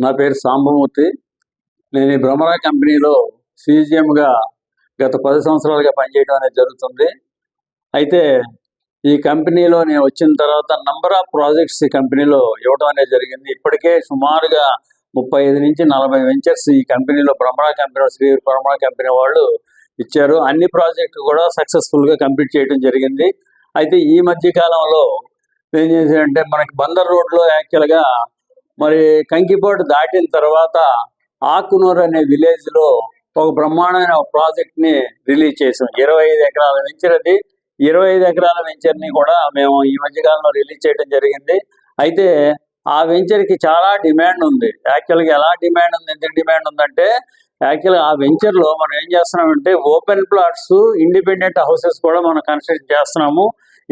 నా పేరు సాంబమూర్తి. నేను ఈ భ్రమరా కంపెనీలో సీజీఎంగా గత 10 సంవత్సరాలుగా పనిచేయడం అనేది జరుగుతుంది. అయితే ఈ కంపెనీలో నేను వచ్చిన తర్వాత నంబర్ ఆఫ్ ప్రాజెక్ట్స్ ఈ కంపెనీలో ఇవ్వడం అనేది జరిగింది. ఇప్పటికే సుమారుగా 35 నుంచి 40 వెంచర్స్ ఈ కంపెనీలో భ్రమరా కంపెనీ, శ్రీ భ్రమరా కంపెనీ వాళ్ళు ఇచ్చారు. అన్ని ప్రాజెక్టులు కూడా సక్సెస్ఫుల్గా కంప్లీట్ చేయడం జరిగింది. అయితే ఈ మధ్య కాలంలో ఏం చేశారంటే మనకి బందర్ రోడ్లో యాక్చువల్గా మరి కంకిపోటు దాటిన తర్వాత ఆకునూరు అనే విలేజ్లో ఒక బ్రహ్మాండమైన ప్రాజెక్ట్ని రిలీజ్ చేసాం. 25 ఎకరాల వెంచర్. అది 25 ఎకరాల వెంచర్ని కూడా మేము ఈ మధ్యకాలంలో రిలీజ్ చేయడం జరిగింది. అయితే ఆ వెంచర్కి చాలా డిమాండ్ ఉంది. యాక్చువల్గా ఎలా డిమాండ్ ఉంది, ఎందుకు డిమాండ్ ఉందంటే యాక్చువల్గా ఆ వెంచర్లో మనం ఏం చేస్తున్నామంటే ఓపెన్ ప్లాట్స్, ఇండిపెండెంట్ హౌసెస్ కూడా మనం కన్స్ట్రక్ట్ చేస్తున్నాము.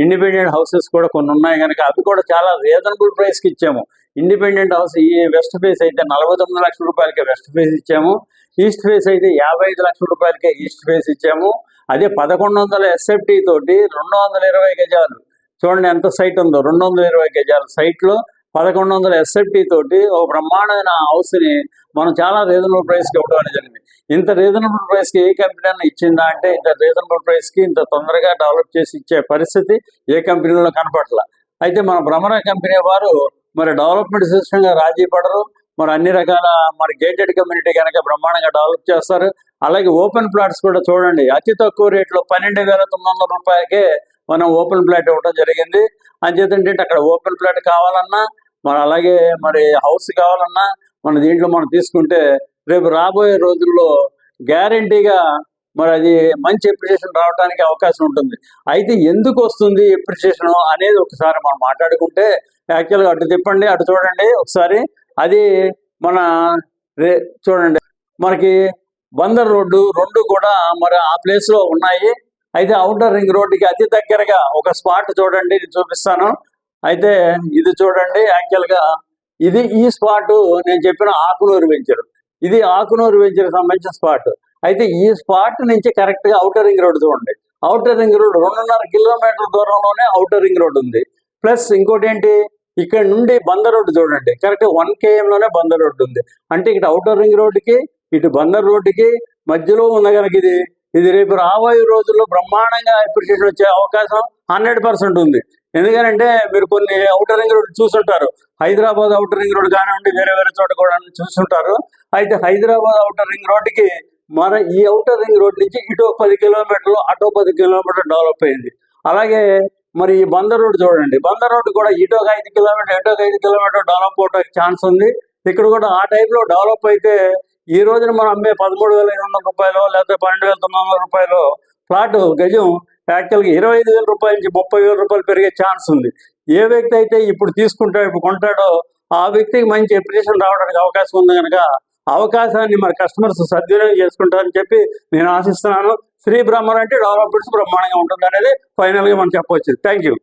ఇండిపెండెంట్ హౌసెస్ కూడా కొన్ని ఉన్నాయి కనుక అవి కూడా చాలా రీజనబుల్ ప్రైస్కి ఇచ్చాము. ఇండిపెండెంట్ హౌస్ ఈ వెస్ట్ ఫేస్ అయితే 49 లక్షల రూపాయలకే వెస్ట్ ఫేస్ ఇచ్చాము. ఈస్ట్ ఫేస్ అయితే 55 లక్షల రూపాయలకే ఈస్ట్ ఫేస్ ఇచ్చాము. అదే 1100 ఎస్ఎఫ్టీ తోటి 220 గజాలు, చూడండి ఎంత సైట్ ఉందో, 220 గజాల సైట్లో 1100 ఎస్ఎఫ్టీ తోటి ఒక బ్రహ్మాండమైన హౌస్ని మనం చాలా రీజనబుల్ ప్రైస్కి ఇవ్వడం అనేది జరిగింది. ఇంత రీజనబుల్ ప్రైస్కి ఏ కంపెనీ అన్న ఇచ్చిందా అంటే ఇంత రీజనబుల్ ప్రైస్కి ఇంత తొందరగా డెవలప్ చేసి ఇచ్చే పరిస్థితి ఏ కంపెనీలో కనపడలా. అయితే మన భ్రమరా కంపెనీ వారు మరి డెవలప్మెంట్ సిస్టంగా రాజీ పడరు. మరి అన్ని రకాల మరి గేటెడ్ కమ్యూనిటీ కనుక బ్రహ్మాండంగా డెవలప్ చేస్తారు. అలాగే ఓపెన్ ప్లాట్స్ కూడా చూడండి, అతి తక్కువ రేట్లో 12,900 రూపాయలకే మనం ఓపెన్ ప్లాట్ ఇవ్వడం జరిగింది. అంచేతంటే అక్కడ ఓపెన్ ప్లాట్ కావాలన్నా మరి అలాగే మరి హౌస్ కావాలన్నా మన దీంట్లో మనం తీసుకుంటే రేపు రాబోయే రోజుల్లో గ్యారంటీగా మరి అది మంచి ఎప్రిషియేషన్ రావడానికి అవకాశం ఉంటుంది. అయితే ఎందుకు వస్తుంది ఎప్రిషియేషన్ అనేది ఒకసారి మనం మాట్లాడుకుంటే యాక్చువల్గా అటు తిప్పండి, అటు చూడండి ఒకసారి. అది మన చూడండి మనకి బందర్ రోడ్డు 2 కూడా మరి ఆ ప్లేస్లో ఉన్నాయి. అయితే అవుటర్ రింగ్ రోడ్డుకి అతి దగ్గరగా ఒక స్పాట్ చూడండి, ఇది చూపిస్తాను. అయితే ఇది చూడండి, యాక్చువల్గా ఇది ఈ స్పాట్ నేను చెప్పిన ఆకునూరు వెంచర్. ఇది ఆకునూరు వెంచర్ సంబంధించిన స్పాట్. అయితే ఈ స్పాట్ నుంచి కరెక్ట్గా అవుటర్ రింగ్ రోడ్ చూడండి. అవుటర్ రింగ్ రోడ్ 2.5 కిలోమీటర్ల దూరంలోనే అవుటర్ రింగ్ రోడ్ ఉంది. ప్లస్ ఇంకోటి ఏంటి, ఇక్కడ నుండి బందర్ రోడ్డు చూడండి, కరెక్ట్ 1 km లోనే బందర్ రోడ్డు ఉంది. అంటే ఇక్కడ అవుటర్ రింగ్ రోడ్డుకి ఇటు బందర్ రోడ్డుకి మధ్యలో ఉన్న కనుక ఇది రేపు రాబోయే రోజుల్లో బ్రహ్మాండంగా అప్రిషియేషన్ వచ్చే అవకాశం 100% ఉంది. ఎందుకంటే మీరు కొన్ని అవుటర్ రింగ్ రోడ్ చూస్తుంటారు, హైదరాబాద్ అవుటర్ రింగ్ రోడ్ కానివ్వండి, వేరే వేరే చోట కూడా చూస్తుంటారు. అయితే హైదరాబాద్ అవుటర్ రింగ్ రోడ్డుకి మన ఈ అవుటర్ రింగ్ రోడ్ నుంచి ఇటు 10 కిలోమీటర్లు, అటు 10 కిలోమీటర్లు డెవలప్ అయింది. అలాగే మరి ఈ బందర్ రోడ్ చూడండి, బందర్ రోడ్డు కూడా ఇటు ఒక 5 కిలోమీటర్, ఇటు ఒక 5 కిలోమీటర్ డెవలప్ అవడానికి ఛాన్స్ ఉంది. ఇక్కడ కూడా ఆ టైప్లో డెవలప్ అయితే ఈ రోజున మనం అమ్మే 13,500 రూపాయలు లేకపోతే 12,900 రూపాయలు ప్లాట్ గజం యాక్చువల్గా 25,000 రూపాయల నుంచి 30,000 రూపాయలు పెరిగే ఛాన్స్ ఉంది. ఏ వ్యక్తి అయితే ఇప్పుడు తీసుకుంటాడో, ఇప్పుడు కొంటాడో ఆ వ్యక్తికి మంచి అప్రిషియేషన్ రావడానికి అవకాశం ఉంది కనుక అవకాశాన్ని మరి కస్టమర్స్ సద్వినియోగం చేసుకుంటారని చెప్పి నేను ఆశిస్తున్నాను. శ్రీ భ్రమరా అంటే డెవలప్మెంట్స్ బ్రహ్మాండంగా ఉంటుంది అనేది ఫైనల్గా మనం చెప్పవచ్చు. Thank you.